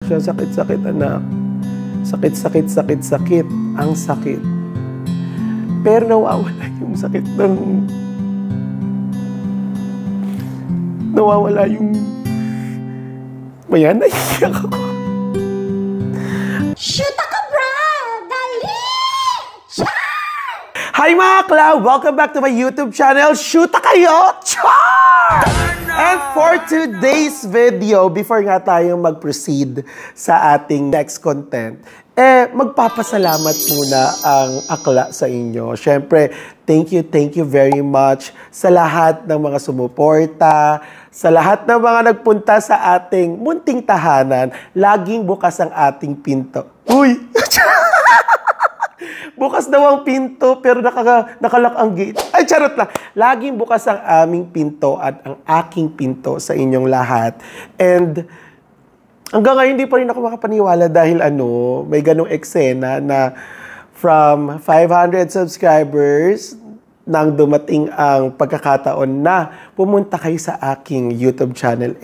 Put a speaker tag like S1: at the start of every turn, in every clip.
S1: siya. Sakit-sakit, anak. Sakit. Ang sakit. Pero nawawala yung sakit ng... Nawawala yung... Mayan, naiiyak ako.
S2: Shoot ka, bro! Dali! Char!
S1: Hi mga Klaw! Welcome back to my YouTube channel, Shoot kayo! Char! And for today's video, before nga tayo mag-proceed sa ating next content, magpapasalamat muna ang akla sa inyo. Siyempre, thank you very much sa lahat ng mga sumuporta, sa lahat ng mga nagpunta sa ating munting tahanan. Laging bukas ang ating pinto. Uy! Bukas daw ang pinto, pero nakalak ang gate. Ay, charot lang. Laging bukas ang aming pinto at ang aking pinto sa inyong lahat. And hanggang ngayon, hindi pa rin ako makapaniwala dahil may ganong eksena na from 500 subscribers, nang dumating ang pagkakataon na pumunta kayo sa aking YouTube channel,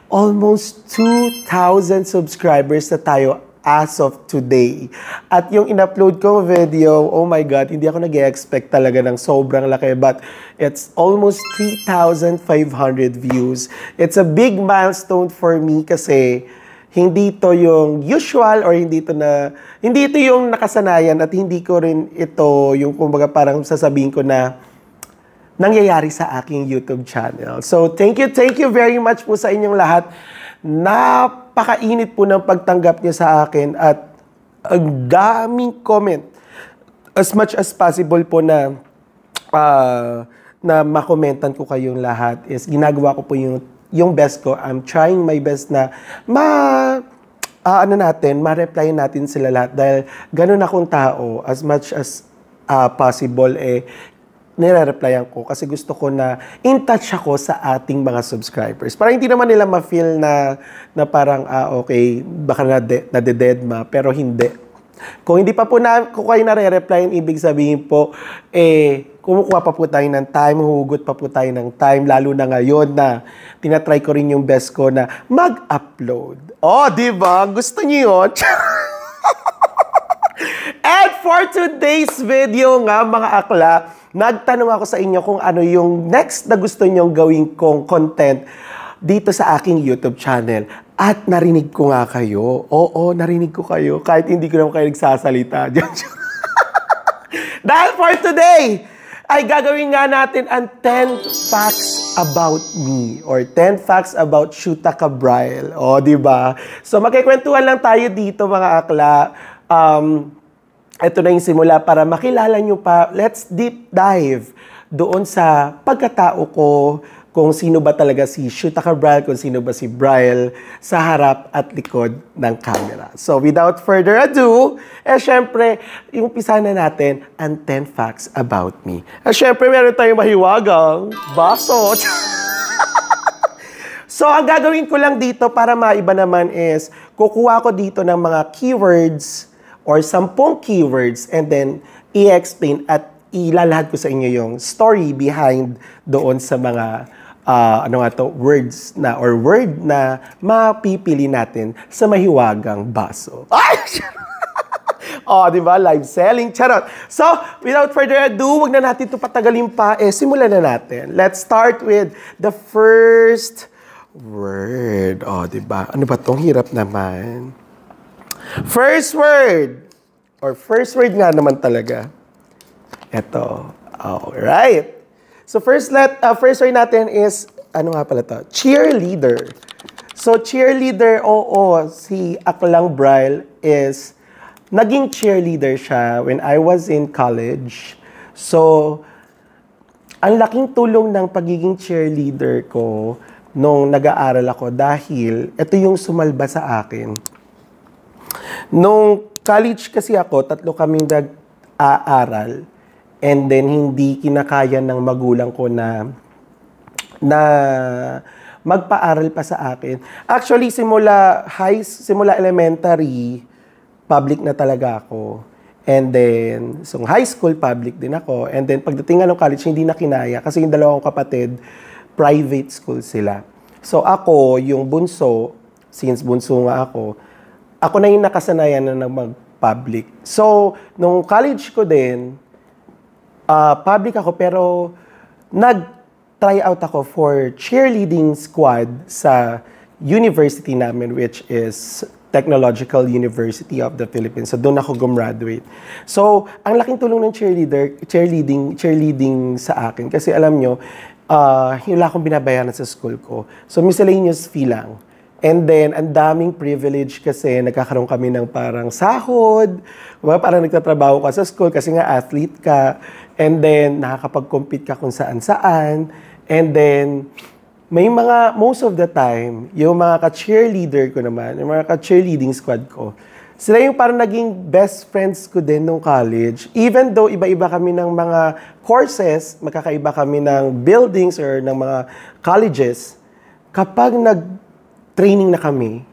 S1: almost 2,000 subscribers na tayo as of today. At yung in-upload kong video, oh my God, hindi ako nag-expect talaga ng sobrang laki, but it's almost 3,500 views. It's a big milestone for me kasi hindi to yung usual or hindi ito yung nakasanayan at hindi ko rin ito yung kumbaga parang sasabihin ko na nangyayari sa aking YouTube channel. So thank you very much po sa inyong lahat. Napakainit po ng pagtanggap niyo sa akin at ang daming comment. As much as possible po na makomentan ko kayong lahat is ginagawa ko po yung best ko. I'm trying my best na ma-reply natin sila lahat dahil ganun akong tao. As much as possible, nire-replyan ko kasi gusto ko na in touch ako sa ating mga subscribers. Para hindi naman nila ma-feel na parang, okay, baka nade-deadma, pero hindi. Kung hindi pa po ko kayo nare-replyan, ibig sabihin po, kumukuha pa po tayo ng time, huhugot pa po tayo ng time, lalo na ngayon na tinatry ko rin yung best ko na mag-upload. Oh, di ba? Gusto niyo yun? And for today's video nga, mga akla, nagtanong ako sa inyo kung ano yung next na gusto nyong gawin kong content dito sa aking YouTube channel. At narinig ko nga kayo. Oo, narinig ko kayo. Kahit hindi ko naman kayo nagsasalita. Dahil for today, ay gagawin nga natin ang 10 facts about me or 10 facts about Shuta Cabral. O, di ba? So, magkikwentuhan lang tayo dito, mga akla. Ito na yung simula para makilala nyo pa. Let's deep dive doon sa pagkatao ko, kung sino ba talaga si Shuta Cabral, kung sino ba si Briel sa harap at likod ng camera. So, without further ado, syempre, yung umpisa na natin ang 10 facts about me. Syempre, meron tayong mahiwagang baso. So, ang gagawin ko lang dito para maiba naman is, kukuha ko dito ng mga keywords or 10 keywords and then i-explain at ilalahad ko sa inyo yung story behind doon sa mga words na or word na mapipili natin sa mahiwagang baso. Ay! Oh, di ba? Live selling. Charot. So, without further ado, wag na natin ito patagalin pa. Simulan na natin. Let's start with the first word. Oh, di ba? Ano ba itong hirap naman? First word. Or first word nga naman talaga. Ito. Alright. So first word natin is, ano nga pala to? Cheerleader. So cheerleader, si Aklang Briel is, naging cheerleader siya when I was in college. So, ang laking tulong ng pagiging cheerleader ko nung nag-aaral ako dahil ito yung sumalba sa akin. Nung college kasi ako, 3 kaming nag-aaral. And then, hindi kinakaya ng magulang ko na magpaaral pa sa akin. Actually, simula elementary, public na talaga ako. And then, so high school, public din ako. And then, pagdating ng college, hindi na kinaya. Kasi yung 2 kong kapatid, private school sila. So, ako, yung bunso, since bunso nga ako, ako na yung nakasanayan na mag-public. So, nung college ko din, public ako pero nag-try out ako for cheerleading squad sa university namin, which is Technological University of the Philippines. So, doon ako gumraduate. So, ang laking tulong ng cheerleading sa akin. Kasi alam nyo, wala akong binabayaran sa school ko. So, miscellaneous fee lang. And then, ang daming privilege kasi nagkakaroon kami ng parang sahod. Parang nagtatrabaho ka sa school kasi nga athlete ka. And then, nakakapag-compete ka kung saan-saan. And then, may mga, most of the time, yung mga ka-cheerleader ko naman, yung mga ka-cheerleading squad ko, sila yung parang naging best friends ko din nung college. Even though iba-iba kami ng mga courses, magkakaiba kami ng buildings or ng mga colleges, kapag nag-training na kami,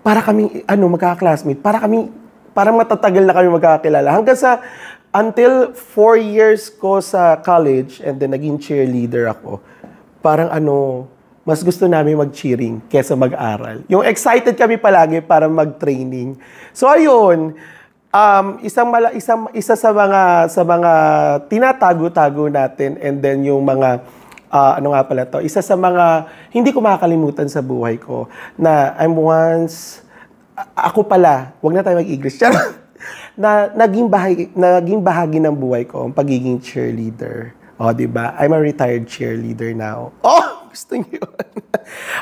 S1: para kami, magkaka-classmate, parang matatagal na kami magkakakilala. Hanggang sa, until 4 years ko sa college, and then naging cheerleader ako, parang mas gusto namin mag-cheering kesa mag-aral. Yung excited kami palagi para mag-training. So ayun, isa sa mga tinatago-tago natin, and then yung mga isa sa mga hindi ko makakalimutan sa buhay ko na ako pala, wag na tayo mag-English. na naging bahagi ng buhay ko ang pagiging cheerleader. Oh, diba? I'm a retired cheerleader now. Oh, gusto niyo yun.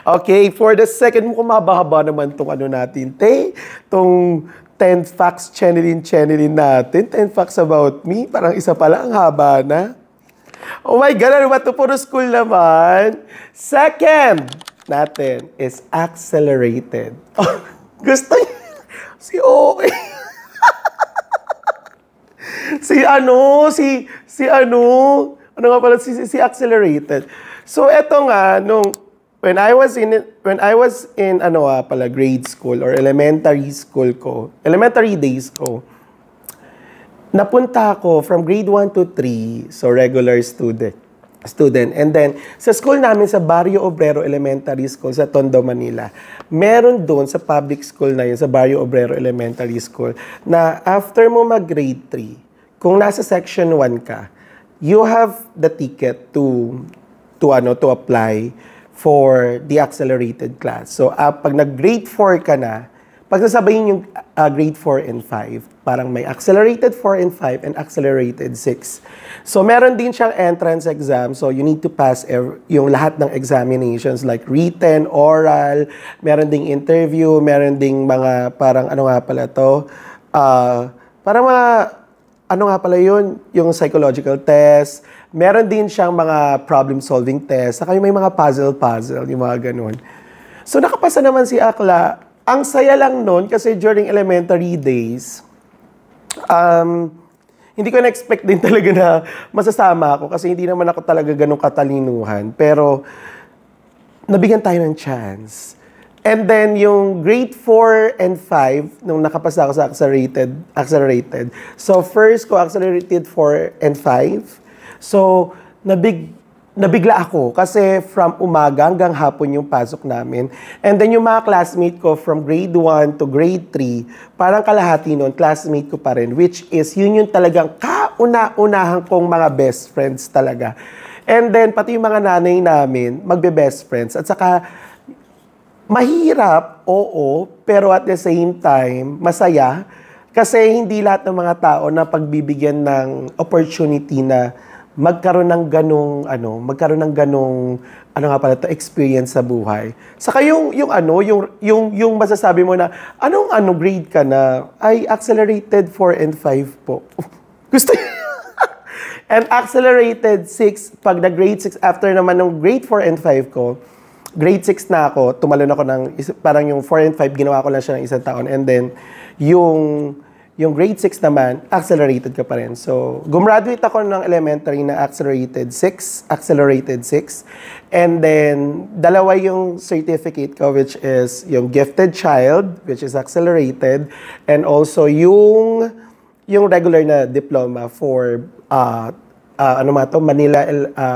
S1: Okay, for the second mo, kumabahaba naman itong natin. Itong 10 facts channeling natin. 10 facts about me. Parang isa pala, ang haba na. Oh my God, ano ba ito? Puro school naman. Second natin is accelerated. Oh, gusto niyo? Si accelerated. So eto nga when I was in grade school or elementary days ko, napunta ako from grade 1 to 3, so regular student. And then, sa school namin, sa Barrio Obrero Elementary School sa Tondo, Manila, meron doon sa public school na yun, sa Barrio Obrero Elementary School, na after mo mag-grade 3, kung nasa section 1 ka, you have the ticket to apply for the accelerated class. So, pag nag-grade 4 ka na, pagsasabayin yung grade 4 and 5, parang may accelerated 4 and 5 and accelerated 6. So, meron din siyang entrance exam. So, you need to pass yung lahat ng examinations like written, oral, meron ding interview, meron ding mga parang yung psychological test. Meron din siyang mga problem-solving test. Saka may mga puzzle, yung mga ganun. So, nakapasa naman si Akla. Ang saya lang nun kasi during elementary days, hindi ko na-expect din talaga na masasama ako kasi hindi naman ako talaga ganun katalinuhan. Pero, nabigyan tayo ng chance. And then, yung grade 4 and 5, nung nakapasa ako sa accelerated. So, first ko, accelerated 4 and 5. So, nabigla ako kasi from umaga hanggang hapon yung pasok namin. And then, yung mga classmate ko from grade 1 to grade 3, parang kalahati nun, classmate ko pa rin, which is yun yung talagang kauna-unahan kong mga best friends talaga. And then, pati yung mga nanay namin, magbe-best friends. At saka, mahirap, oo, pero at the same time, masaya. Kasi hindi lahat ng mga tao na pagbibigyan ng opportunity na magkaroon ng ganong experience sa buhay. Saka yung masasabi mo na, grade ka na? Ay, accelerated 4 and 5 po. Gusto And accelerated 6, pag na-grade 6, after naman ng grade 4 and 5 ko, grade 6 na ako, tumalon ako parang yung 4 and 5, ginawa ko lang siya ng isang taon. And then, yung grade 6 naman, accelerated ka pa rin. So, gumraduate ako ng elementary na accelerated 6. And then, dalawa yung certificate ko, which is yung gifted child, which is accelerated, and also yung regular na diploma for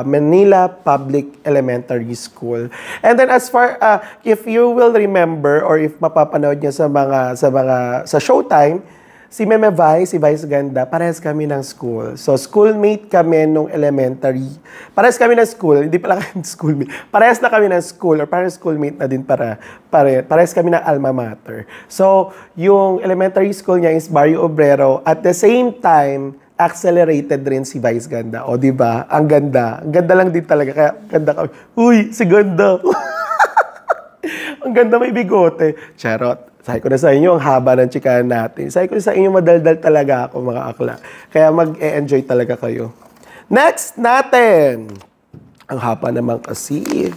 S1: Manila Public Elementary School. And then as far if you will remember or if mapapanood niyo sa Showtime, si Meme Vice, si Vice Ganda, parehas kami ng school. So schoolmate kami nung elementary. Parehas kami ng school, hindi pala kami schoolmate. Parehas na kami ng school or parehas schoolmate na din parehas kami ng alma mater. So yung elementary school niya is Barrio Obrero. At the same time, accelerated rin si Vice Ganda. O, di ba? Ang ganda. Ang ganda lang din talaga. Kaya, ganda kami. Uy, si Ganda. Ang ganda, may bigote. Charot. Sabi ko na sa inyo, ang haba ng chikahan natin. Sabi ko na sa inyo, madaldal talaga ako, mga akla. Kaya mag-e-enjoy talaga kayo. Next natin. Ang haba naman kasi.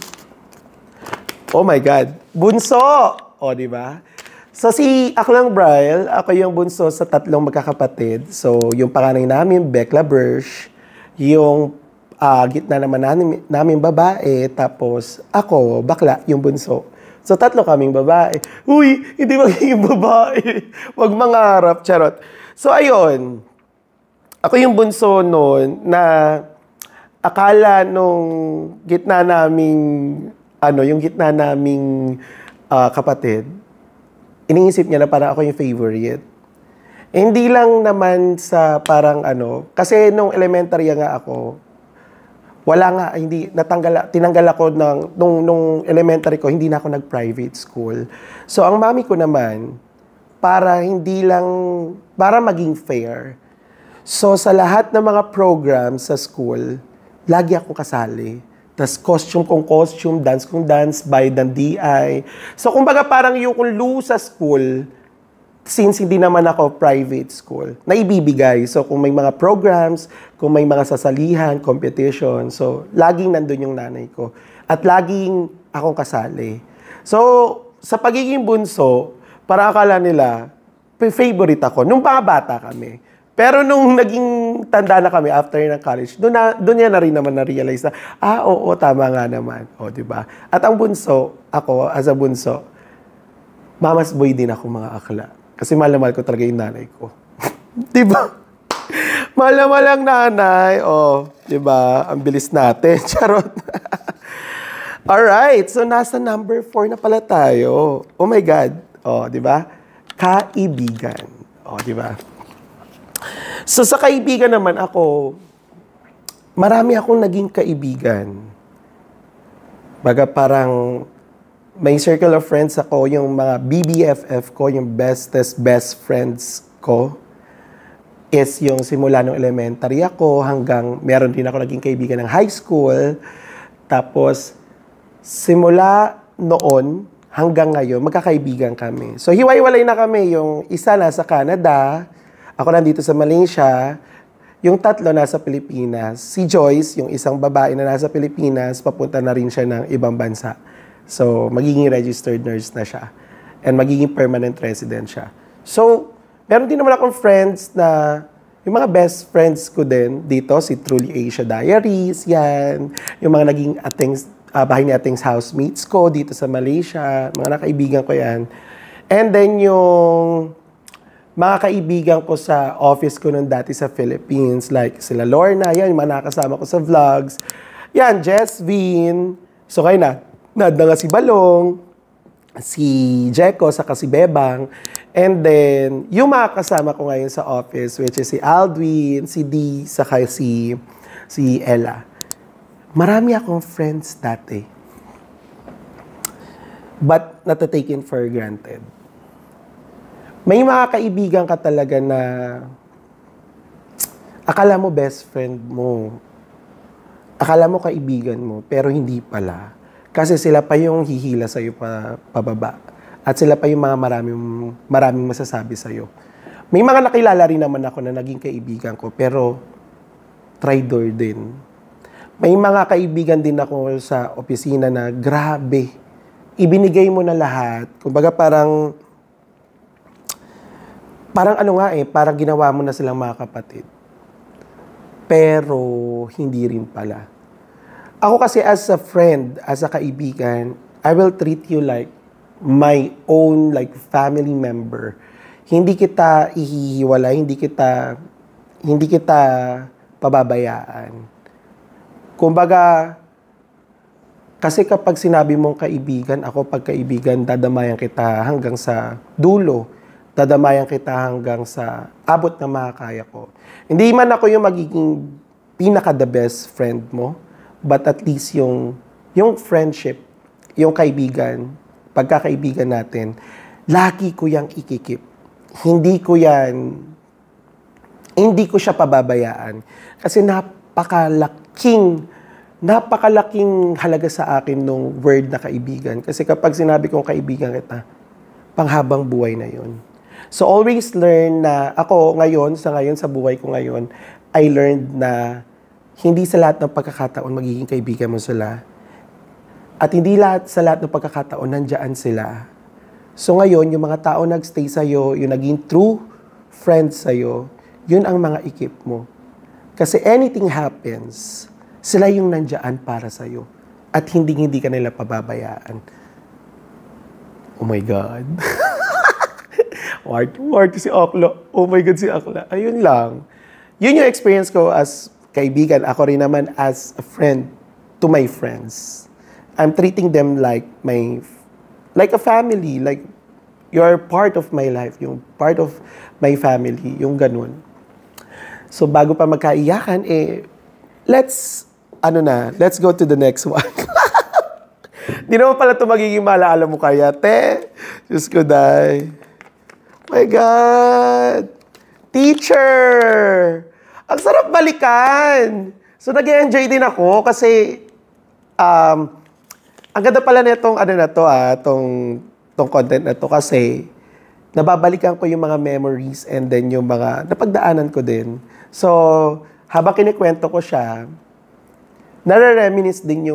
S1: Oh my God. Bunso. O, di ba? So, si Aklang Braille, ako yung bunso sa 3 magkakapatid. So, yung panganay namin, Bekla Bersh. Yung gitna naman namin babae. Tapos, ako, bakla, yung bunso. So, 3 kaming babae. Uy, hindi magiging babae. Wag mangarap, charot. So, ayun. Ako yung bunso noon na akala nung gitna naming, kapatid, iniisip niya na parang ako yung favorite. Hindi lang naman sa parang kasi nung elementary nga ako, wala nga, tinanggal ako nung elementary ko, hindi na ako nag-private school. So, ang mami ko naman, para maging fair. So, sa lahat ng mga programs sa school, lagi akong kasali. Tas costume kong costume, dance kong dance, bayad ng DI. So, kumbaga parang yung lose sa school, since hindi naman ako private school, naibibigay. So, kung may mga programs, kung may mga sasalihan, competition, so, laging nandun yung nanay ko. At laging akong kasali. So, sa pagiging bunso, para akala nila, favorite ako. Nung mga bata kami. Pero nung naging tanda na kami after ng college, doon niya na rin naman na-realize na, oo, tama nga naman. O, diba? At ang bunso, ako, as a bunso, mama's boy din ako, mga akla. Kasi mahal na mahal ko talaga yung nanay ko. Diba? Mahal na mahal ang nanay. O, diba? Ang bilis natin. Charot. Alright, so nasa number 4 na pala tayo. Oh my God. O, diba? Kaibigan. O, diba? So, sa kaibigan naman ako, marami akong naging kaibigan. Baga parang may circle of friends ako, yung mga BBFF ko, yung best friends ko, is yung simula nung elementary ako hanggang meron din ako naging kaibigan ng high school. Tapos, simula noon hanggang ngayon, magkakaibigan kami. So, hiwa-hiwalay na kami. Yung isa nasa Canada, ako nandito sa Malaysia, yung 3 nasa Pilipinas. Si Joyce, yung isang babae na nasa Pilipinas, papunta na rin siya ng ibang bansa. So, magiging registered nurse na siya. And magiging permanent resident siya. So, meron din naman akong friends na, yung mga best friends ko din dito, si Truly Asia Diaries, yan. Yung mga naging bahay ni Ating's housemates ko dito sa Malaysia, mga nakaibigan ko yan. And then yung mga kaibigan ko sa office ko nun dati sa Philippines, like sila Lorna, yan, yung mga nakasama ko sa vlogs. Yan, Jess Vin. So, kayo na nga si Balong, si Jeko, saka si Bebang. And then, yung mga kasama ko ngayon sa office, which is si Aldwin, si D, saka si Ella. Marami akong friends dati. But, natataken for granted. May mga kaibigan ka talaga na akala mo best friend mo. Akala mo kaibigan mo, pero hindi pala. Kasi sila pa yung hihila sa'yo pababa. At sila pa yung mga maraming masasabi sa'yo. May mga nakilala rin naman ako na naging kaibigan ko, pero traitor din. May mga kaibigan din ako sa opisina na grabe. Ibinigay mo na lahat. Kumbaga parang parang ginawa mo na silang mga kapatid. Pero, hindi rin pala. Ako kasi as a friend, as a kaibigan, I will treat you like my own family member. Hindi kita ihihiwalay, hindi kita pababayaan. Kumbaga, kasi kapag sinabi mong kaibigan, ako pag kaibigan, dadamayan kita hanggang sa dulo. Dadamayan kita hanggang sa abot na makakaya ko. Hindi man ako yung magiging pinaka-the best friend mo, but at least yung friendship, yung kaibigan, pagkakaibigan natin, lagi ko yang ikikip. Hindi ko siya pababayaan. Kasi napakalaking halaga sa akin nung word na kaibigan. Kasi kapag sinabi kong kaibigan kita, panghabang buhay na yun. So always learn na ako ngayon sa buhay ko ngayon, I learned na hindi sa lahat ng pagkakataon magiging kaibigan mo sila. At hindi sa lahat ng pagkakataon nandiyan sila. So ngayon, yung mga tao nagstay sa'yo, yung naging true friends sa'yo, yun ang mga ikip mo. Kasi anything happens, sila yung nandiyan para sa'yo. At hindi ka nila pababayaan. Oh my God. Ward si Akla. Oh my God, si Akla. Ayun lang. Yun yung experience ko as kaibigan. Ako rin naman as a friend to my friends. I'm treating them like a family. Like, you're part of my life. Yung part of my family. Yung ganun. So, bago pa magkaiyakan, let's go to the next one. Di naman pala ito magiging malaala mo kaya, te. Diyos ko, day. My God! Teacher! Ang sarap balikan! So, nag-enjoy din ako kasi ang ganda pala nitong tong content na to kasi nababalikan ko yung mga memories and then yung mga napagdaanan ko din. So, habang kinikwento ko siya, nare-reminisce din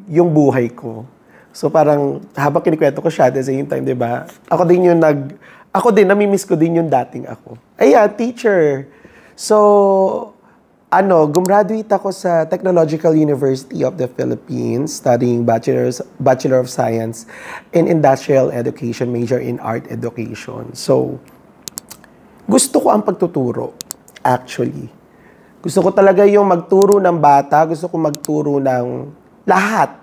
S1: yung buhay ko. So parang habang kinikwento ko siya at the same time, 'di ba? Ako din nami-miss ko din yung dating ako. Ayan, teacher. So gumraduate ako sa Technological University of the Philippines studying Bachelor of Science in Industrial Education, major in Art Education. So gusto ko ang pagtuturo actually. Gusto ko talaga yung magturo ng bata, gusto ko magturo ng lahat.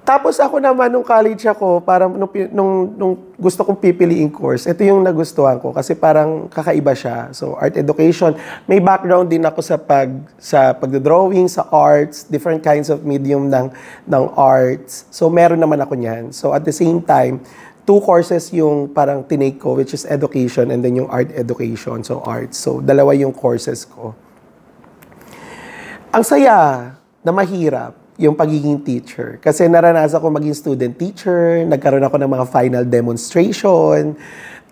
S1: Tapos ako naman, nung college ako, parang nung gusto kong pipiliing course, ito yung nagustuhan ko kasi parang kakaiba siya. So, art education. May background din ako sa pagdodrawing, sa arts, different kinds of medium ng arts. So, meron naman ako niyan. So, at the same time, 2 courses yung parang tinake ko, which is education and then yung art education, so arts. So, dalawa yung courses ko. Ang saya na mahirap yung pagiging teacher. Kasi naranasan ko maging student teacher, nagkaroon ako ng mga final demonstration,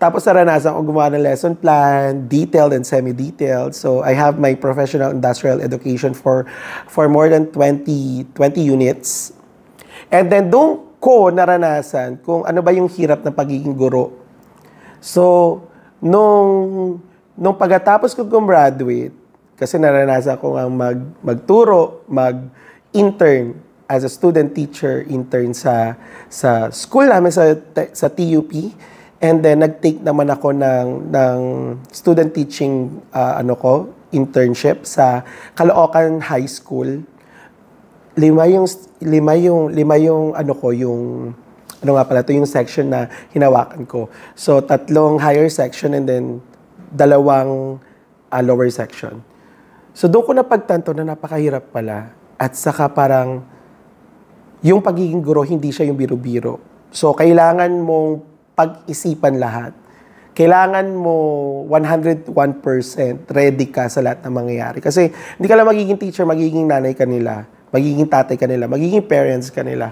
S1: tapos naranasan ko gumawa ng lesson plan, detailed and semi-detailed. So, I have my professional industrial education for more than 20 units. And then, doon ko naranasan kung ano ba yung hirap ng pagiging guro. So, nung pagkatapos ko gumraduate, kasi naranasan ko nga magturo, mag-intern as a student teacher, intern sa school namin sa TUP. And then, nag-take naman ako ng student teaching internship sa Caloocan High School. Yung section na hinawakan ko. So, 3 higher section and then 2 lower section. So, doon ko napagtanto na napakahirap pala. At saka parang yung pagiging guro, hindi siya yung biro-biro. So, kailangan mong pag-isipan lahat. Kailangan mo 101% ready ka sa lahat ng mangyayari. Kasi hindi ka lang magiging teacher, magiging nanay ka nila. Magiging tatay ka nila, magiging parents ka nila.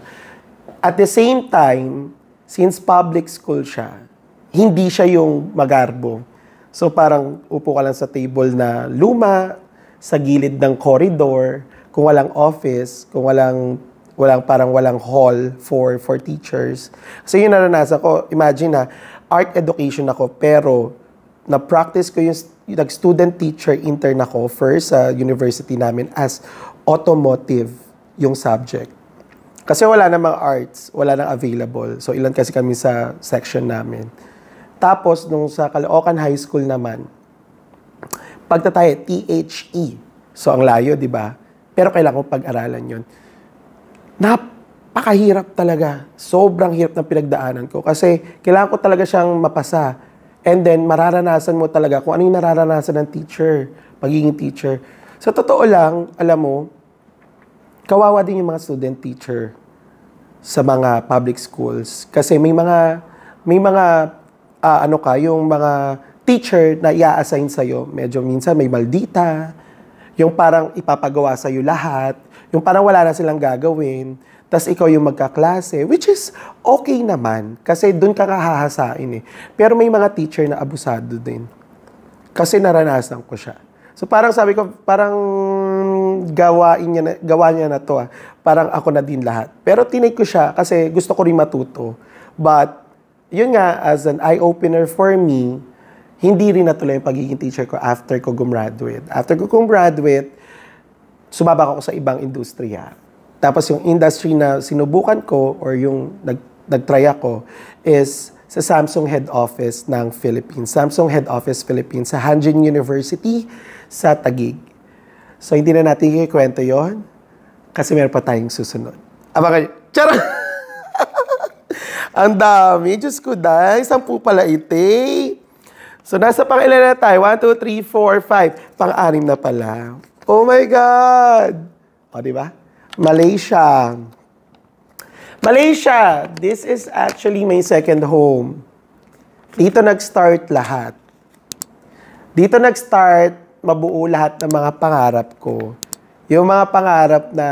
S1: At the same time, since public school siya, hindi siya yung magarbo. So parang upo ka lang sa table na luma, sa gilid ng corridor, kung walang office, kung walang hall for teachers. Kasi yun naranasan ko, imagine na, art education ako, pero na-practice ko yung nag-student teacher intern ako first sa university namin as automotive yung subject. Kasi wala namang arts, wala nang available. So, ilan kasi kami sa section namin. Tapos, nung sa Caloocan High School naman, Pagtatay, T-H-E. So, ang layo, di ba? Pero kailangan ko pag-aralan yun. Napakahirap talaga. Sobrang hirap ng pinagdaanan ko. Kasi kailangan ko talaga siyang mapasa. And then, mararanasan mo talaga kung ano yung nararanasan ng teacher, pagiging teacher. Sa totoo lang, alam mo, kawawa din yung mga student teacher sa mga public schools. Kasi may mga yung mga teacher na i-assign sa'yo, medyo minsan may maldita, yung parang ipapagawa sa'yo lahat, yung parang wala na silang gagawin, tas ikaw yung magkaklase, which is okay naman, kasi doon ka kahahasain eh. Pero may mga teacher na abusado din. Kasi naranasan ko siya. So parang sabi ko, parang gawa niya na to. Parang ako na din lahat. Pero tinake ko siya kasi gusto ko rin matuto. But, yun nga, as an eye-opener for me, hindi rin natuloy yung pagiging teacher ko after ko gumraduate. After ko gumraduate, sumabak ako sa ibang industriya. Tapos yung industry na sinubukan ko or yung nag-try ako is sa Samsung Head Office ng Philippines. Samsung Head Office Philippines sa Hanjin University sa Taguig. So hindi na natin ikikwento yon kasi meron pa tayong susunod. Abangan nyo. Charot! Ang dami. Diyos ko, dahil 10 pala ite. So, nasa pang-ilan na tayo? 1, 2, 3, 4, 5. Pang-6 na pala. Oh my God! O, diba? Malaysia. Malaysia! This is actually my second home. Dito nag-start lahat. Dito nag-start mabuo lahat ng mga pangarap ko. Yung mga pangarap na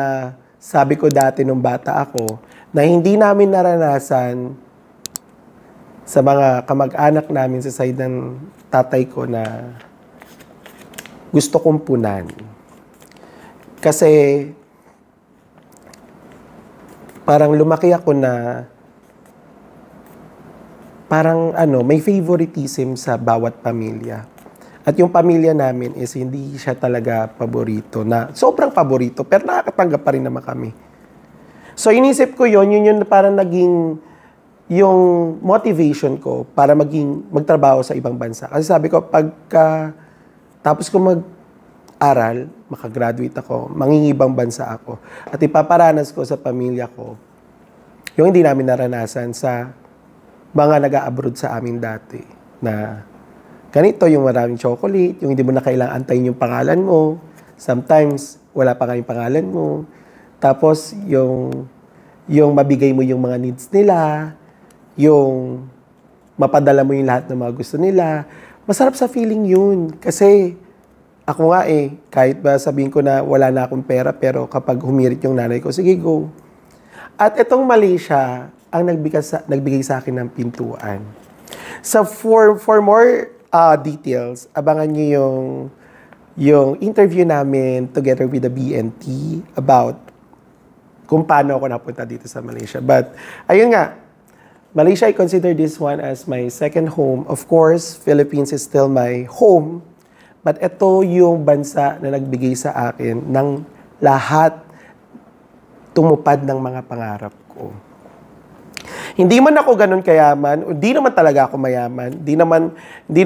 S1: sabi ko dati nung bata ako, na hindi namin naranasan sa mga kamag-anak namin sa side ng tatay ko na gusto kong punan. Kasi parang lumaki ako na parang may favoritism sa bawat pamilya. At yung pamilya namin is hindi siya talaga paborito, na sobrang paborito, pero nakakatanggap pa rin naman kami. So inisip ko yun parang naging yung motivation ko para magtrabaho sa ibang bansa. Kasi sabi ko, tapos ko mag-aral, makagraduate ako, mangingibang bansa ako, at ipaparanas ko sa pamilya ko yung hindi namin naranasan sa mga nag-a-abroad sa amin dati. Na ganito, yung maraming chocolate, yung hindi mo na kailangan antayin yung pangalan mo. Sometimes, wala pa kayong pangalan mo. Tapos, yung mabigay mo yung mga needs nila, yung mapadala mo yung lahat ng mga gusto nila. Masarap sa feeling yun. Kasi, ako nga kahit ba sabihin ko na wala na akong pera, pero kapag humirit yung nanay ko, sige, go. At itong Malaysia, ang nagbigay sa akin ng pintuan. So, for more details, abangan nyo yung interview namin together with the BNT about kung paano ako napunta dito sa Malaysia. But, ayun nga, Malaysia, I consider this one as my second home. Of course, Philippines is still my home. But ito yung bansa na nagbigay sa akin ng lahat tumupad ng mga pangarap ko. Hindi man ako ganun kayaman, hindi naman talaga ako mayaman, hindi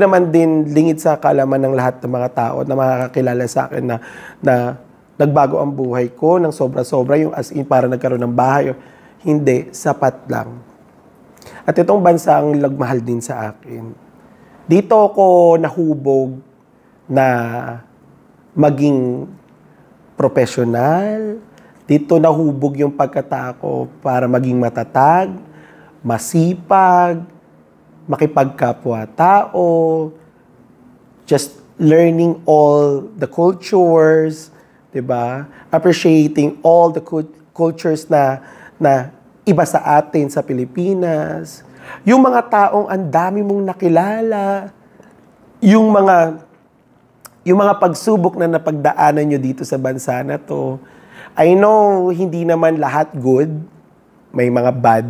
S1: naman din lingid sa kalaman ng lahat ng mga tao na makakakilala sa akin na nagbago ang buhay ko ng sobra-sobra, yung as in para nagkaroon ng bahay. Hindi, sapat lang. At itong bansa ang lagmahal din sa akin. Dito ako nahubog na maging profesional. Dito nahubog yung pagkatao para maging matatag, masipag, makipagkapwa-tao, just learning all the cultures, diba? Appreciating all the cultures na iba sa atin sa Pilipinas. Yung mga taong ang dami mong nakilala, yung mga pagsubok na napagdaanan nyo dito sa bansa na to. I know hindi naman lahat good, may mga bad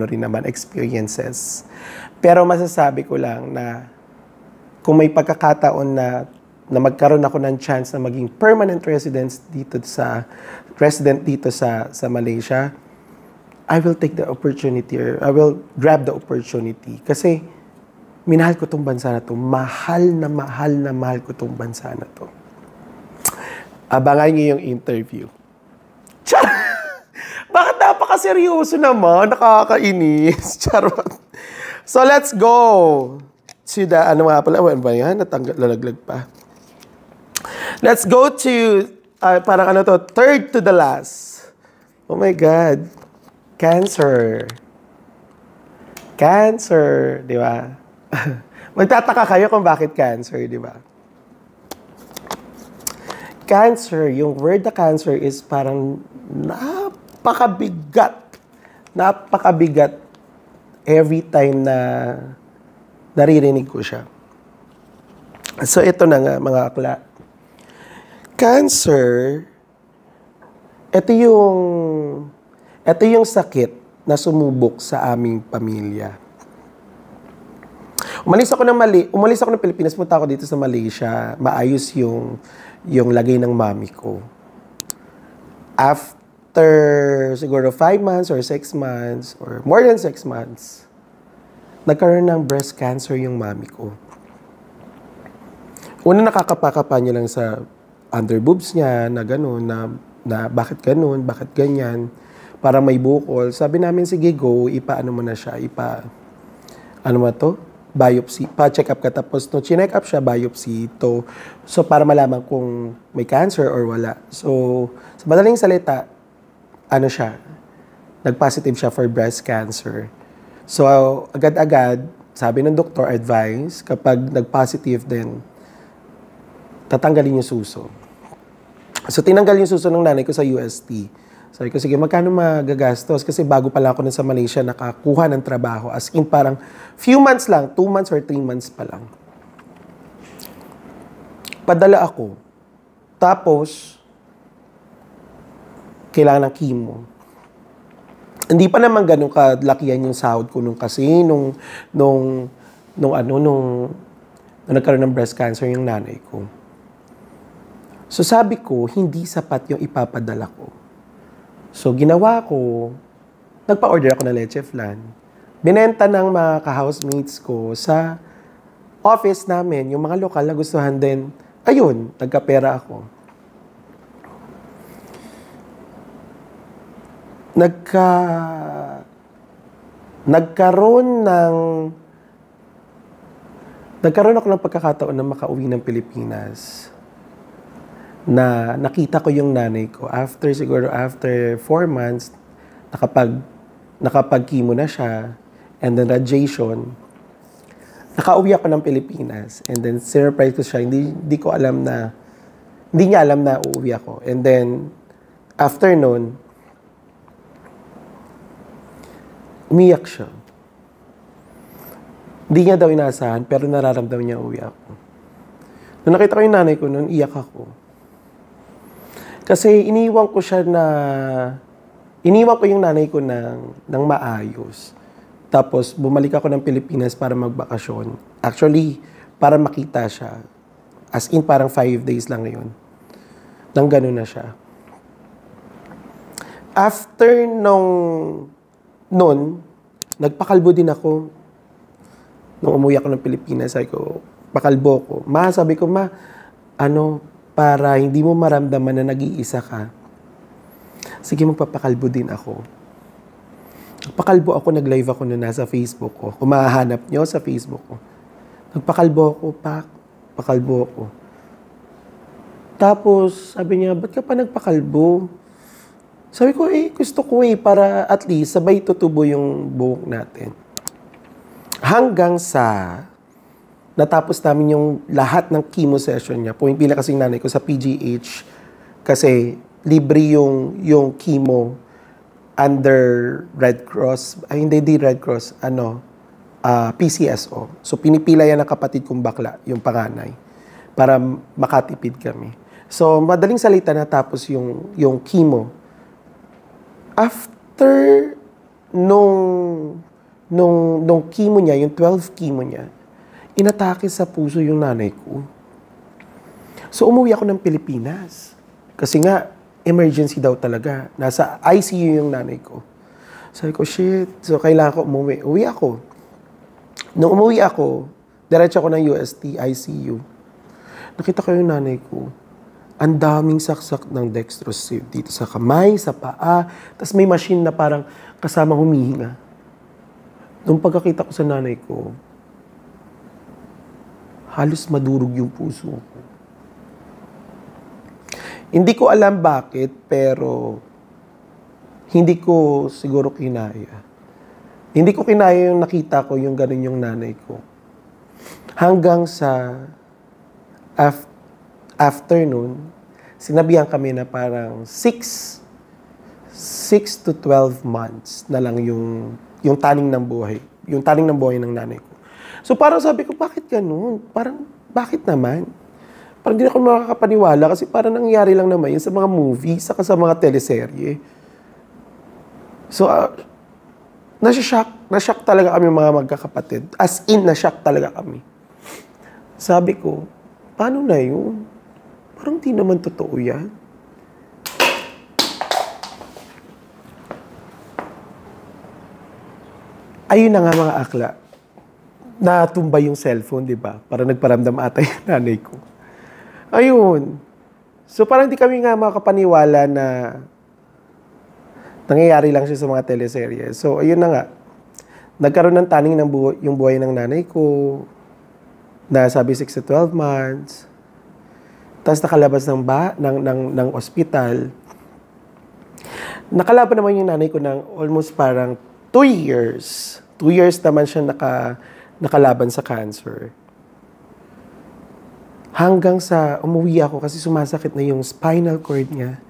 S1: rin naman experiences. Pero masasabi ko lang na kung may pagkakataon na magkaroon ako ng chance na maging permanent resident dito sa Malaysia, I will take the opportunity, or I will grab the opportunity. Kasi minahal ko tong bansa na to. Mahal na mahal ko tong bansa na to. Abangan niyo yung interview. Char! Bakit napaka-seryoso naman? Nakakainis. Charot. So, let's go to the, ano nga pala, ano ba yan? Lalaglag pa. Let's go to, parang ano to, third to the last. Oh my God. Cancer. Cancer, di ba? Magtataka kayo kung bakit cancer, di ba? Cancer, yung word na cancer is parang napakabigat. Napakabigat every time na naririnig ko siya. So, ito na nga, mga akla. Cancer, ito yung sakit na sumubok sa aming pamilya. Umalis ako ng Pilipinas, punta ako dito sa Malaysia. Maayos yung lagay ng mami ko. After siguro 5 months or 6 months or more than 6 months, nagkaroon ng breast cancer yung mami ko. Una, nakakapakapa niya lang sa underboobs niya na gano'n, na bakit gano'n, bakit ganyan, para may bukol. Sabi namin, sige go, ipaano mo na siya, ano mo to? Biopsy, pa-check up ka, tapos no, chinek up siya, biopsy to. So, para malaman kung may cancer or wala. So, sa madaling salita, ano siya, nag-positive siya for breast cancer. So, agad-agad, sabi ng doktor, advice, kapag nag-positive din, tatanggalin yung suso. So, tinanggal yung suso ng nanay ko sa UST. Sabi ko, sige, magkano magagastos? Kasi bago pala ako sa Malaysia nakakuha ng trabaho. As in, parang few months lang, 2 months or 3 months pa lang. Padala ako. Tapos, kailangan ng chemo. Hindi pa naman ganun kalakihan yung sahod ko nung kasi, nung nagkaroon ng breast cancer yung nanay ko. So, sabi ko, hindi sapat yung ipapadala ko. So, ginawa ko, nagpa-order ako ng leche flan. Binenta ng mga ka-housemates ko sa office namin, yung mga lokal na gustuhan din. Ayun, nagkapera ako. Nagkaroon ako ng pagkakataon na makauwi ng Pilipinas. Na nakita ko yung nanay ko after 4 months nakapag-chemo na siya and then radiation, nakauwi ako ng Pilipinas and then surprise ko siya, hindi niya alam na uuwi ako. And then after nun, umiyak siya. Hindi niya daw inaasahan pero nararamdaman niya uuwi ako. Nung nakita ko yung nanay ko nun, iyak ako. Kasi iniwan ko yung nanay ko ng maayos. Tapos bumalik ako ng Pilipinas para magbakasyon. Actually, para makita siya. As in, parang 5 days lang na yun. Nang gano'n na siya. After nun, nagpakalbo din ako. Nung umuwi ako ng Pilipinas, sabi ko, pakalbo ko. Sabi ko, para hindi mo maramdaman na nag-iisa ka, sige, magpapakalbo din ako. Nagpakalbo ako, nag-live ako na nasa Facebook ko. Kung mahahanap nyo sa Facebook ko. Nagpakalbo ako, pakalbo ako. Tapos, sabi niya, ba't ka pa nagpakalbo? Sabi ko, gusto ko para at least sabay tutubo yung buhok natin. Hanggang sa natapos namin yung lahat ng chemo session niya. Pumipila kasing nanay ko sa PGH kasi libre yung chemo under Red Cross. Hindi Red Cross, PCSO. So, pinipila yan ng kapatid kong bakla, yung panganay, para makatipid kami. So, madaling salita natapos yung chemo. After nung chemo niya, yung 12 chemo niya, inatake sa puso yung nanay ko. So, umuwi ako ng Pilipinas. Kasi nga, emergency daw talaga. Nasa ICU yung nanay ko. Sabi ko, shit. So, kailangan ko umuwi. Uwi ako. Nung umuwi ako, diretso ako ng UST, ICU. Nakita ko yung nanay ko. Ang daming saksak ng dextrose dito sa kamay, sa paa. Tapos may machine na parang kasamang humihinga. Nung pagkakita ko sa nanay ko, halos madurog yung puso ko. Hindi ko alam bakit, pero hindi ko siguro kinaya. Hindi ko kinaya yung nakita ko, yung ganun yung nanay ko. Hanggang sa afternoon, sinabihan kami na parang 6 to 12 months na lang yung taning ng buhay. Yung taning ng buhay ng nanay ko. So parang sabi ko, bakit ganun? Parang, bakit naman? Parang hindi ako makakapaniwala kasi parang nangyari lang naman yun sa mga movie, saka sa mga teleserye. So, na-shock talaga kami mga magkakapatid. As in, na-shock talaga kami. Sabi ko, paano na yun? Parang di naman totoo yan. Ayun na nga mga akla. Natumba yung cellphone, di ba? Para nagparamdam ata yung nanay ko. Ayun. So parang di kami nga makapaniwala na nangyayari lang siya sa mga teleserye. So ayun na nga. Nagkaroon ng taning ng yung buhay ng nanay ko. Na sabi 6 to 12 months. Tapos nakalabas ng ospital. Nakalaban naman yung nanay ko ng almost parang 2 years. 2 years naman siya nakalaban sa cancer. Hanggang sa umuwi ako kasi sumasakit na yung spinal cord niya.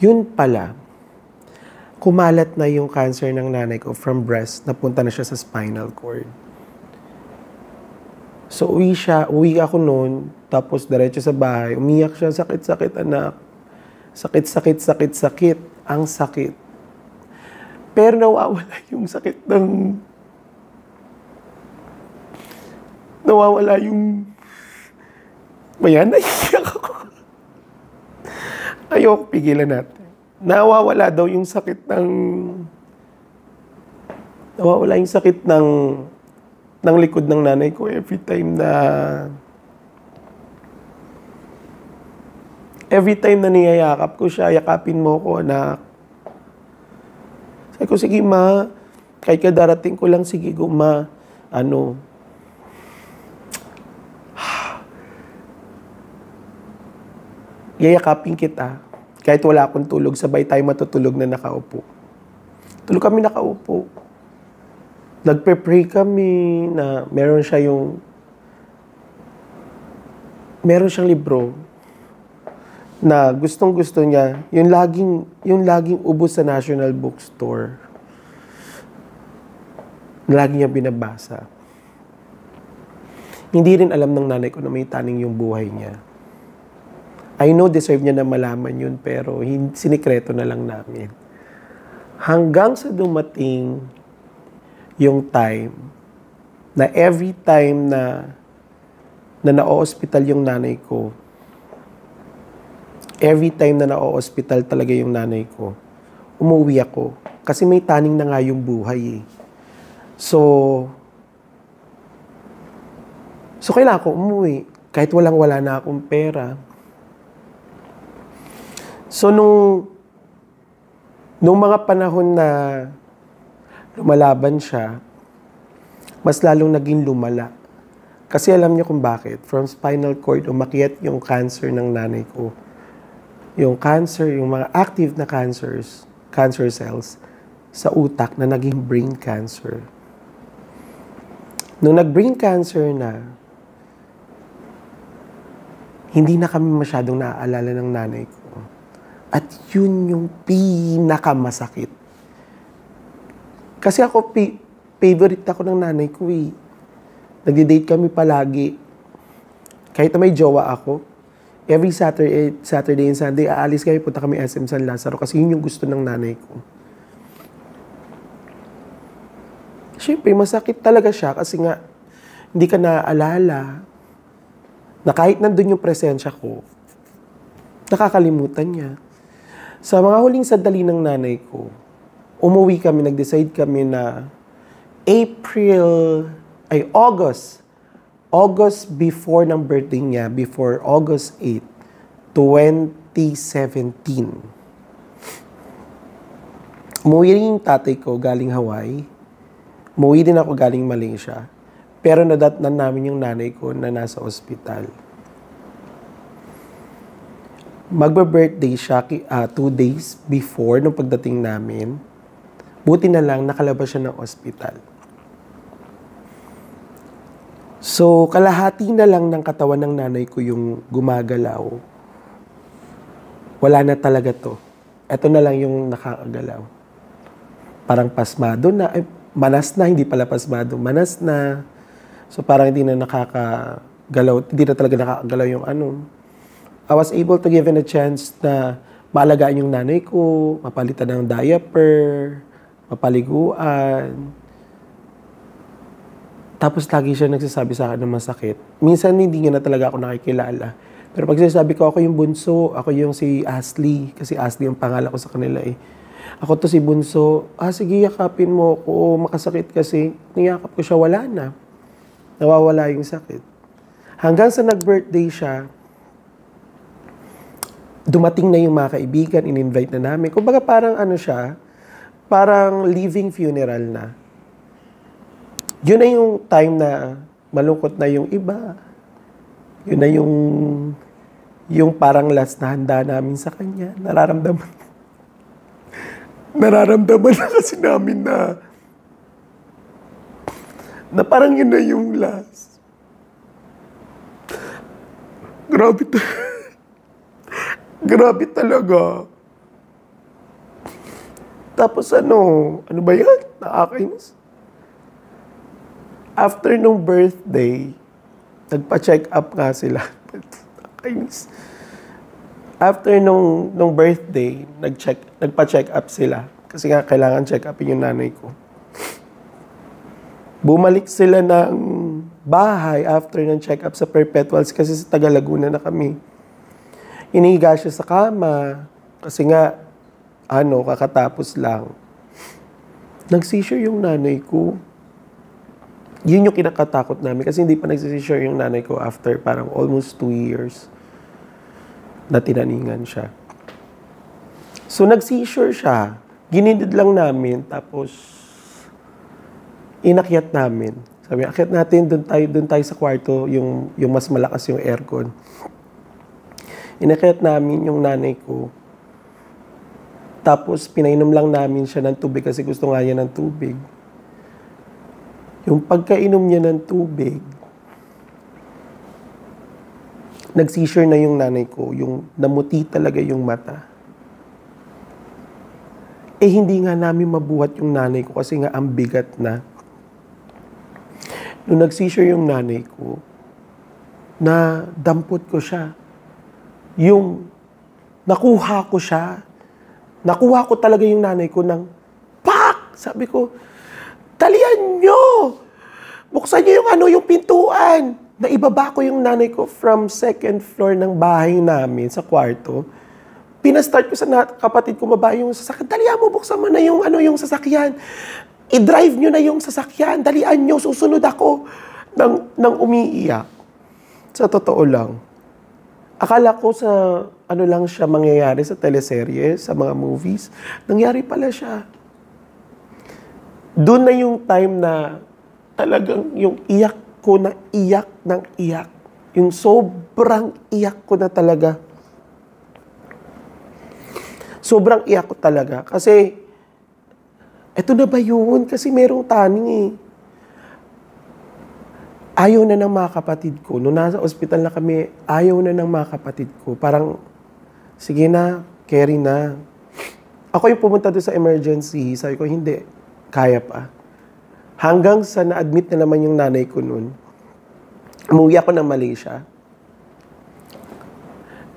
S1: Yun pala, kumalat na yung cancer ng nanay ko from breast, napunta na siya sa spinal cord. So uwi ako noon, tapos diretso sa bahay, umiyak siya, sakit, anak. Sakit. Ang sakit. Pero nawawala yung sakit ng... Nawawala yung... Bayan, naiyak ako. Ayoko, pigilan natin. Nawawala daw yung sakit ng... Nawawala yung sakit ng likod ng nanay ko every time na niyayakap ko siya, yakapin mo ko, anak. Sabi ko, sige ma, kahit kadarating ko lang, sige go ma, yayakapin kita. Kahit wala akong tulog, sabay tayo matutulog na nakaupo. Tulog kami nakaupo. Nagpe-pray kami na meron siyang libro na gustong-gusto niya, yung laging ubos sa National Bookstore. Lagi niya binabasa. Hindi rin alam ng nanay ko na may taning yung buhay niya. I know deserve niya na malaman yun, pero sinikreto na lang namin. Hanggang sa dumating yung time na every time na na-hospital yung nanay ko, every time na na-hospital talaga yung nanay ko, umuwi ako. Kasi may taning na nga yung buhay eh. So kailangan ko umuwi. Kahit wala na akong pera. So, nung mga panahon na lumalaban siya, mas lalong naging lumala. Kasi alam niyo kung bakit. From spinal cord, umakyat yung cancer ng nanay ko. Yung cancer, yung mga active na cancer cells sa utak na naging brain cancer. Nung nag-brain cancer na, hindi na kami masyadong naaalala ng nanay ko. At yun yung pinakamasakit. Kasi ako, favorite ako ng nanay ko eh. Nagde-date kami palagi. Kahit na may jowa ako, every Saturday and Sunday, aalis kami, punta kami SM San Lazaro kasi yun yung gusto ng nanay ko. Siyempre, masakit talaga siya kasi nga, hindi ka naaalala na kahit nandun yung presensya ko, nakakalimutan niya. Sa mga huling sandali ng nanay ko, umuwi kami, nag-decide kami na ay August before ng birthday niya, before August 8, 2017. Umuwi rin yung tatay ko galing Hawaii. Umuwi din ako galing Malaysia. Pero nadatnan namin yung nanay ko na nasa ospital. Magbe-birthday siya 2 days before nung pagdating namin. Buti na lang nakalabas siya ng ospital. So, kalahati na lang ng katawan ng nanay ko yung gumagalaw. Wala na talaga to. Ito na lang yung nakakagalaw. Parang pasmado na. Manas na, hindi pala pasmado. Manas na. So, parang hindi na nakakagalaw. Hindi na talaga nakakagalaw yung ano. I was able to given a chance na maalagaan yung nanay ko, mapalitan ng diaper, mapaliguan. Tapos lagi siya nagsasabi sa akin ng masakit. Minsan hindi niya na talaga ako nakikilala. Pero pag sinasabi ko, ako yung bunso, ako yung si Ashley. Kasi Ashley ang pangalan ko sa kanila eh. Ako to si bunso. Sige, yakapin mo ako. Makasakit kasi. Niyakap ko siya, wala na. Nawawala yung sakit. Hanggang sa nag-birthday siya, dumating na yung mga kaibigan, in-invite na namin. Kumbaga parang ano siya, parang living funeral na. Yun na yung time na malungkot na yung iba. Yun na yung parang last na handa namin sa kanya. Nararamdaman na kasi namin na parang yun na yung last. Grabe talaga. Tapos ano ba yan? Nakakainis. After nung birthday, nagpa-check up nga sila. Nakakainis. After nung birthday, nagpa-check up sila. Kasi nga kailangan check upin yung nanay ko. Bumalik sila ng bahay after ng check up sa Perpetuals kasi sa Taga Laguna na kami. Inihiga siya sa kama kasi nga kakatapos lang. Nag-seizure yung nanay ko. Yun yung kinakatakot namin kasi hindi pa nag-seizure yung nanay ko after parang almost 2 years na tinaningan siya. So nag-seizure siya. Ginindid lang namin tapos inakyat namin. Sabi, akyat natin doon tayo sa kwarto yung mas malakas yung aircon. Inakyat namin yung nanay ko. Tapos pinainom lang namin siya ng tubig kasi gusto nga niya ng tubig. Yung pagkainom niya ng tubig, nag-seizure na yung nanay ko, yung namuti talaga yung mata. Hindi nga namin mabuhat yung nanay ko kasi nga ang bigat na. Nung nag-seizure yung nanay ko, na dampot ko siya. Yung nakuha ko siya, nakuha ko talaga yung nanay ko ng pak! Sabi ko, talian nyo! Buksan nyo yung pintuan. Naibaba ko yung nanay ko from 2nd floor ng bahay namin sa kwarto. Pinastart ko sa kapatid ko baba yung sasakyan. Dalian mo, buksan mo na yung sasakyan. I-drive nyo na yung sasakyan. Dalian nyo, susunod ako. Nang umiiyak. Sa totoo lang. Akala ko sa lang siya mangyayari sa teleserye, sa mga movies. Nangyari pala siya. Doon na yung time na talagang yung iyak ko na iyak ng iyak. Yung sobrang iyak ko na talaga. Sobrang iyak ko talaga. Kasi, eto na ba yun? Kasi merong taning eh. Ayaw na ng mga kapatid ko. Nung nasa ospital na kami, ayaw na ng mga kapatid ko. Parang, sige na, carry na. Ako yung pumunta doon sa emergency. Sabi ko, hindi. Kaya pa. Hanggang sa na-admit na naman yung nanay ko noon, umuwi ako ng Malaysia.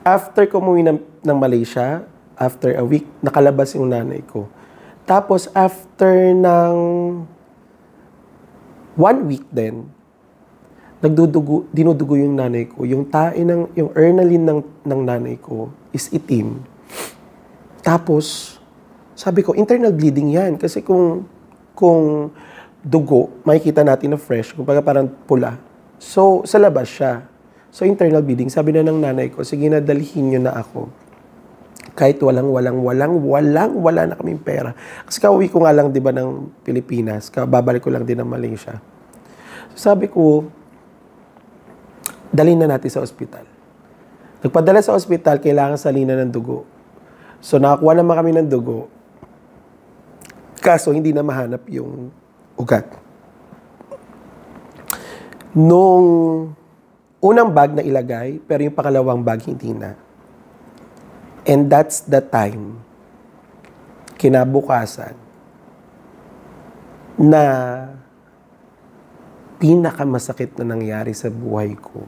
S1: After ko umuwi ng Malaysia, after a week, nakalabas yung nanay ko. Tapos, after ng 1 week din, dinudugo yung nanay ko. Yung yung earnalin ng nanay ko is itim. Tapos, sabi ko, internal bleeding yan. Kasi kung dugo, makikita natin na fresh, kumbaga parang pula. So, sa labas siya. So, internal bleeding. Sabi na ng nanay ko, sige na, dalhin nyo na ako. Kahit wala na kaming pera. Kasi kauwi ko nga lang, di ba, ng Pilipinas. Babalik ko lang din ng Malaysia. So, sabi ko, dalhin na natin sa ospital. Nagpadala sa ospital, kailangan salinan ng dugo. So, nakakuha naman kami ng dugo. Kaso, hindi na mahanap yung ugat. Nung unang bag na ilagay, pero yung pangalawang bag, hindi na. And that's the time, kinabukasan, na pinakamasakit na nangyari sa buhay ko.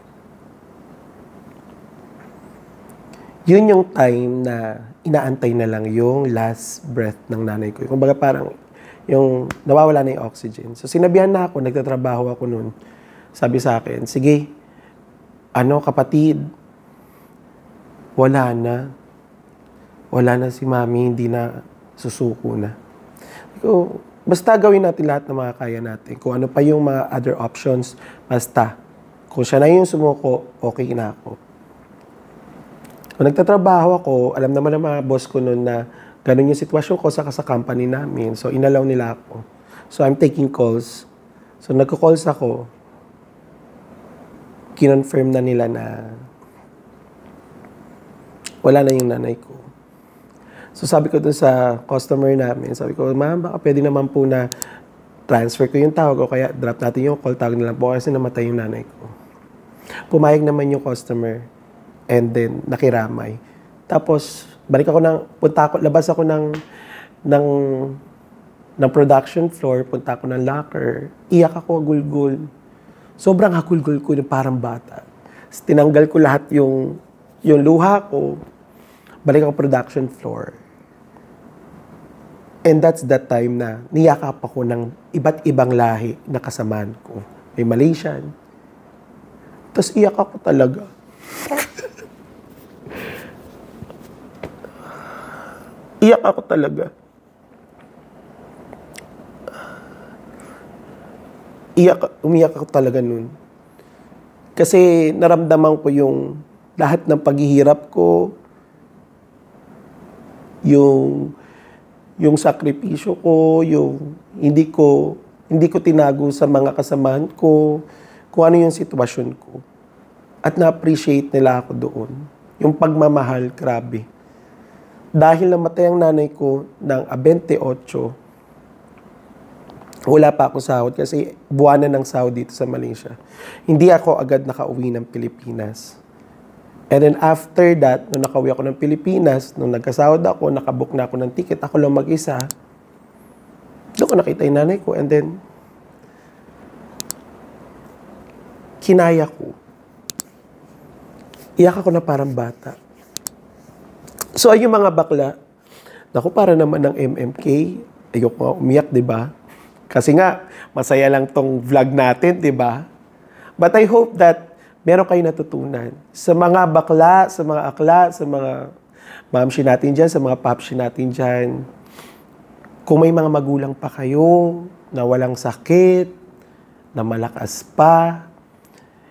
S1: Yun yung time na inaantay na lang yung last breath ng nanay ko. Kumbaga parang yung nawawala na yung oxygen. So sinabihan na ako, nagtatrabaho ako noon. Sabi sa akin, sige, kapatid, wala na si mami, hindi na susuko na. So, basta gawin natin lahat ng mga kaya natin. Kung ano pa yung mga other options, basta. Kung siya na yung sumuko, okay na ako. Kung nagtatrabaho ako, alam naman ng mga boss ko noon na ganun yung sitwasyon ko sa company namin. So, inalaw nila ako. So, I'm taking calls. So, nagko-calls ako. Kinonfirm na nila na wala na yung nanay ko. So, sabi ko dun sa customer namin, sabi ko, ma'am, baka pwede naman po na transfer ko yung tawag o kaya drop natin yung call, tawag nila po kasi namatay yung nanay ko. Pumayag naman yung customer and then nakiramay. Tapos, labas ako ng production floor, punta ako ng locker, iyak ako, agulgul. Sobrang agulgul ko, parang bata. Tinanggal ko lahat yung luha ko, balik ako production floor. And that's that time na niyakap ako ng iba't ibang lahi na kasamaan ko. May Malaysian. Tapos iyak ako talaga. Iyak ako talaga. Umiyak ako talaga nun. Kasi naramdaman ko yung lahat ng paghihirap ko, yung sakripisyo ko, yung hindi ko tinago sa mga kasamahan ko, kung ano yung sitwasyon ko. At na-appreciate nila ako doon. Yung pagmamahal, grabe. Dahil namatay ang nanay ko ng 28, wala pa akong sahod kasi buwanan ng sahod dito sa Malaysia. Hindi ako agad nakauwi ng Pilipinas. And then after that, nung nakauwi ako ng Pilipinas, nung nagkasahod ako, nakabook na ako ng ticket, ako lang mag-isa, doon ko nakita yung nanay ko. And then, kinaya ko. Iyak ako na parang bata. So, yung mga bakla, naku, para naman ng MMK, ayoko nga umiyak, di ba? Kasi nga, masaya lang tong vlog natin, di ba? But I hope that meron kayo natutunan. Sa mga bakla, sa mga akla, sa mga mamshi natin dyan, sa mga papshi natin dyan, kung may mga magulang pa kayo, na walang sakit, na malakas pa,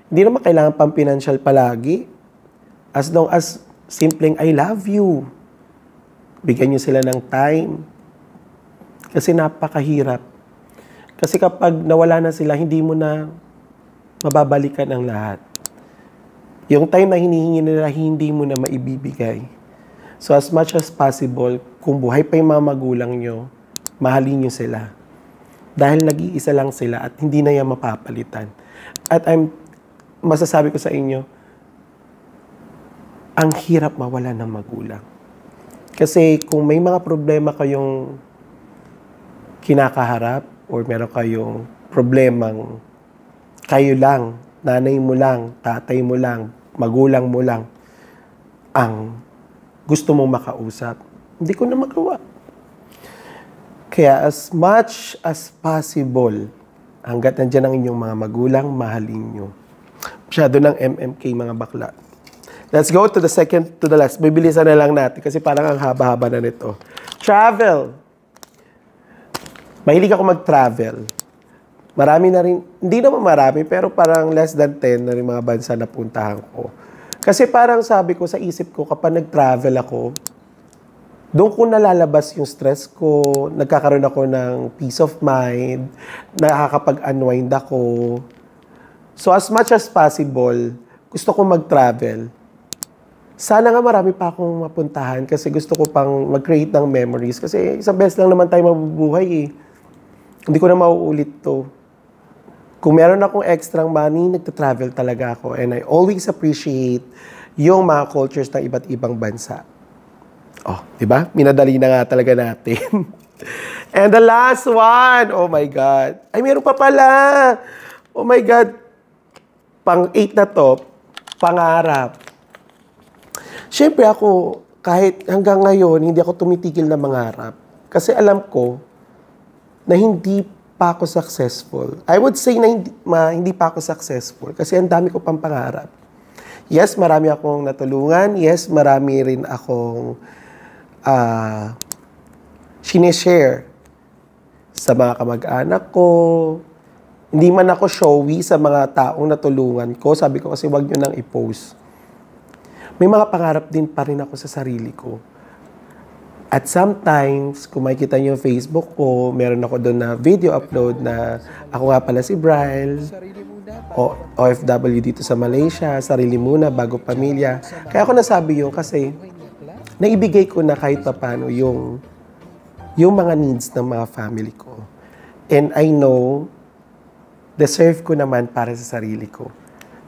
S1: hindi naman kailangan pang financial palagi. As long as simpleng I love you. Bigyan nyo sila ng time. Kasi napakahirap. Kasi kapag nawala na sila, hindi mo na mababalikan ang lahat. Yung time na hinihingi nila, hindi mo na maibibigay. So as much as possible, kung buhay pa yung mga magulang nyo, mahalin nyo sila. Dahil nag-iisa lang sila at hindi na yan mapapalitan. At masasabi ko sa inyo, ang hirap mawala ng magulang. Kasi kung may mga problema kayong kinakaharap or meron kayong problemang kayo lang, nanay mo lang, tatay mo lang, magulang mo lang ang gusto mong makausap, hindi ko na magawa. Kaya as much as possible, hanggat nandiyan ang inyong mga magulang, mahalin nyo. Masyado ng MMK, mga bakla. Let's go to the last. Bibilisan na lang natin kasi parang ang haba-haba na nito. Travel. Mahilig ako mag-travel. Marami na rin, hindi naman marami, pero parang less than 10 na rin mga bansa na puntahan ko. Kasi parang sabi ko sa isip ko, kapag nag-travel ako, doon ko nalalabas yung stress ko, nagkakaroon ako ng peace of mind, nakakapag-unwind ako. So as much as possible, gusto ko mag-travel. Sana nga marami pa akong mapuntahan kasi gusto ko pang mag-create ng memories. Kasi isang beses lang naman tayo mabubuhay eh. Hindi ko na mauulit to. Kung meron akong extra money, nagta-travel talaga ako. And I always appreciate yung mga cultures ng iba't ibang bansa. Oh, di ba? Minadali na nga talaga natin. And the last one, oh my God. Ay, meron pa pala. Oh my God. Pang-8 na to, pangarap. Siyempre ako, kahit hanggang ngayon, hindi ako tumitigil na mangarap. Kasi alam ko na hindi pa ako successful. I would say na hindi pa ako successful kasi ang dami ko pang pangarap. Yes, marami akong natulungan. Yes, marami rin akong sinishare sa mga kamag-anak ko. Hindi man ako showy sa mga taong natulungan ko. Sabi ko kasi wag nyo nang i-post. May mga pangarap din pa rin ako sa sarili ko. At sometimes, kung makikita niyo yung Facebook ko, meron ako doon na video upload na ako nga pala si Bryle, OFW dito sa Malaysia, sarili muna, bago pamilya. Kaya ako nasabi yun kasi naibigay ko na kahit pa paano yung mga needs ng mga family ko. And I know, deserve ko naman para sa sarili ko.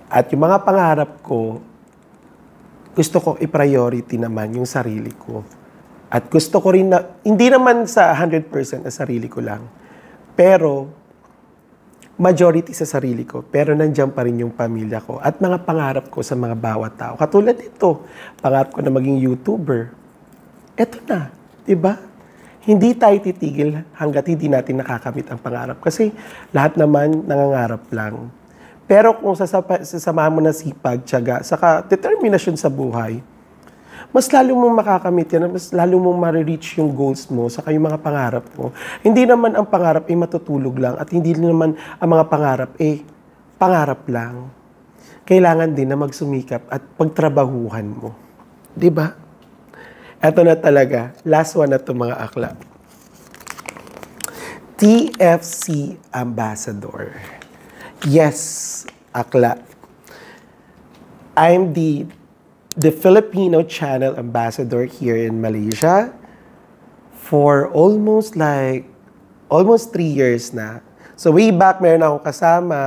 S1: At yung mga pangarap ko, gusto ko i-priority naman yung sarili ko. At gusto ko rin na, hindi naman sa 100% na sarili ko lang, pero majority sa sarili ko, pero nandiyan pa rin yung pamilya ko at mga pangarap ko sa mga bawat tao. Katulad ito, pangarap ko na maging YouTuber. Eto na, di ba? Hindi tayo titigil hanggat hindi natin nakakamit ang pangarap. Kasi lahat naman nangangarap lang. Pero kung sasamahan mo na sipag, tiyaga, saka determinasyon sa buhay, mas lalo mong makakamit yan, mas lalo mong ma-reach yung goals mo, saka yung mga pangarap mo. Hindi naman ang pangarap ay matutulog lang at hindi naman ang mga pangarap ay pangarap lang. Kailangan din na magsumikap at pagtrabahuhan mo. Di ba? Ito na talaga. Last one na ito mga akla. TFC Ambassador. Yes, akla. I'm the Filipino channel ambassador here in Malaysia for almost 3 years na. So way back, meron akong kasama,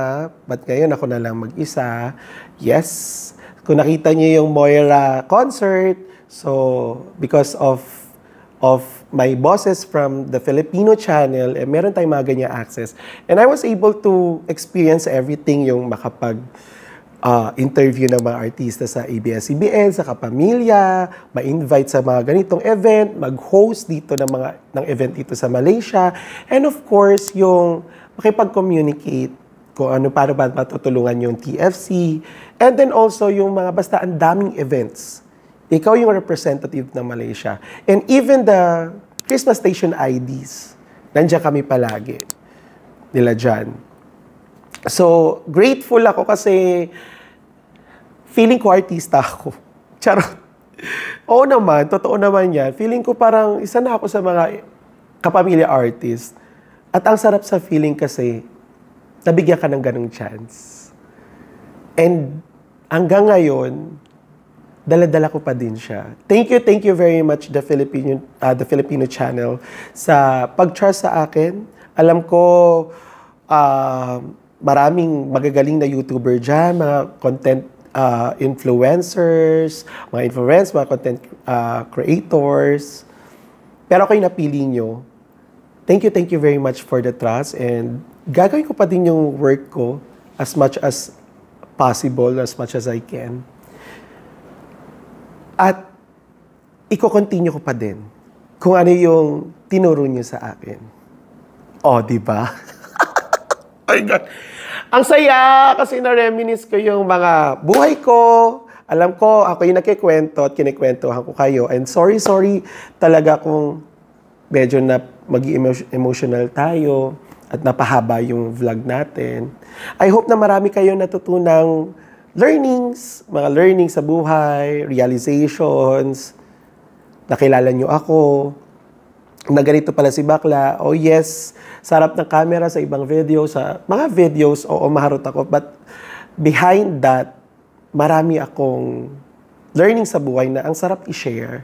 S1: but ngayon ako na lang mag-isa. Yes, kung nakita niyo yung Moira concert, so because of my bosses from the Filipino channel, meron tayong mga ganyan access. And I was able to experience everything, yung interview ng mga artista sa ABS-CBN, sa Kapamilya, ma-invite sa mga ganitong event, mag-host dito ng event dito sa Malaysia, and of course, yung makipag-communicate kung paano ba matutulungan yung TFC, and then also yung basta ang daming events. Ikaw yung representative ng Malaysia. And even the Christmas Station IDs, nandiyan kami palagi nila dyan. So, grateful ako kasi feeling ko artista ako. Charot. Oo naman, totoo naman yan. Feeling ko parang isa na ako sa mga kapamilya artist. At ang sarap sa feeling kasi, nabigyan ka ng ganong chance. And hanggang ngayon, dala-dala ko pa din siya. Thank you very much the Filipino channel sa pag-trust sa akin. Alam ko, maraming magagaling na YouTuber dyan, mga content influencers, mga content creators. Pero kayo napili nyo. Thank you very much for the trust, and gagawin ko pa din yung work ko as much as possible, as much as I can. At iko-continue ko pa din kung ano yung tinuro nyo sa akin. Oh, di ba? Oh my God. Ang saya kasi na-reminisce ko yung mga buhay ko. Alam ko, ako yung nakikwento at kinikwentuhan ko kayo. And sorry talaga kung medyo na mag-emotional tayo. at napahaba yung vlog natin. I hope na marami kayong natutunang learnings, mga learnings sa buhay, realizations, nakilala nyo ako, na ganito pala si Bakla. Oh yes, sa harap ng camera, sa ibang video, sa mga videos, oo, maharot ako. But behind that, marami akong learning sa buhay na ang sarap i-share.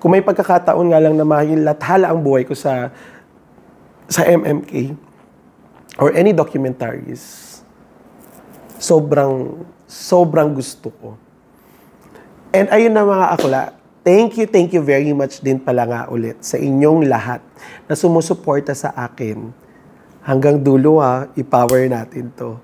S1: Kung may pagkakataon nga lang na mahilathala ang buhay ko sa MMK or any documentaries, sobrang gusto ko. And ayun na mga akla, thank you very much din pala nga ulit sa inyong lahat na sumusuporta sa akin. Hanggang dulo i-power natin to.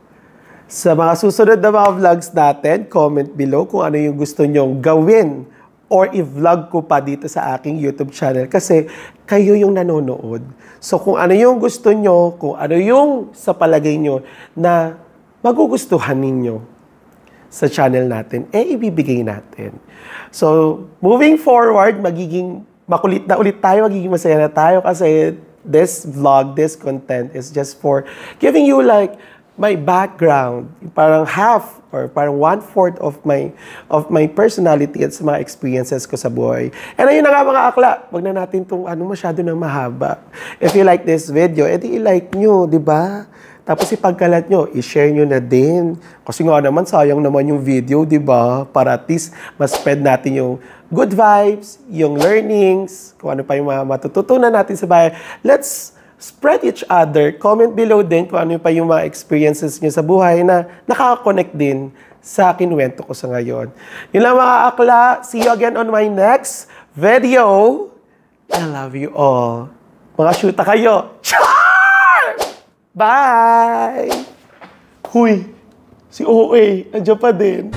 S1: Sa mga susunod na mga vlogs natin, comment below kung ano yung gusto nyong gawin or i-vlog ko pa dito sa aking YouTube channel kasi kayo yung nanonood. So kung ano yung gusto nyo, kung ano yung sa palagay nyo na magugustuhan ninyo sa channel natin, ibibigay natin. So, moving forward, magiging makulit na ulit tayo, magiging masaya na tayo kasi this vlog, this content is just for giving you like my background, parang half or parang 1/4 of my personality at sa mga experiences ko sa buhay. And ayun na nga mga akla, wag na natin itong masyado na mahaba. If you like this video, edi i-like nyo, di ba? Tapos ipagkalat nyo, i-share nyo na din. Kasi nga naman, sayang naman yung video, di ba? Para at least mas spread natin yung good vibes, yung learnings, kung ano pa yung mga matututunan natin sa bahay. Let's spread each other. Comment below din kung ano pa yung mga experiences nyo sa buhay na nakaka-connect din sa kinuwento ko sa ngayon. Yun lang mga akla. See you again on my next video. I love you all. Mga shoota kayo. Bye! Huy, si OA, nandiyan pa din.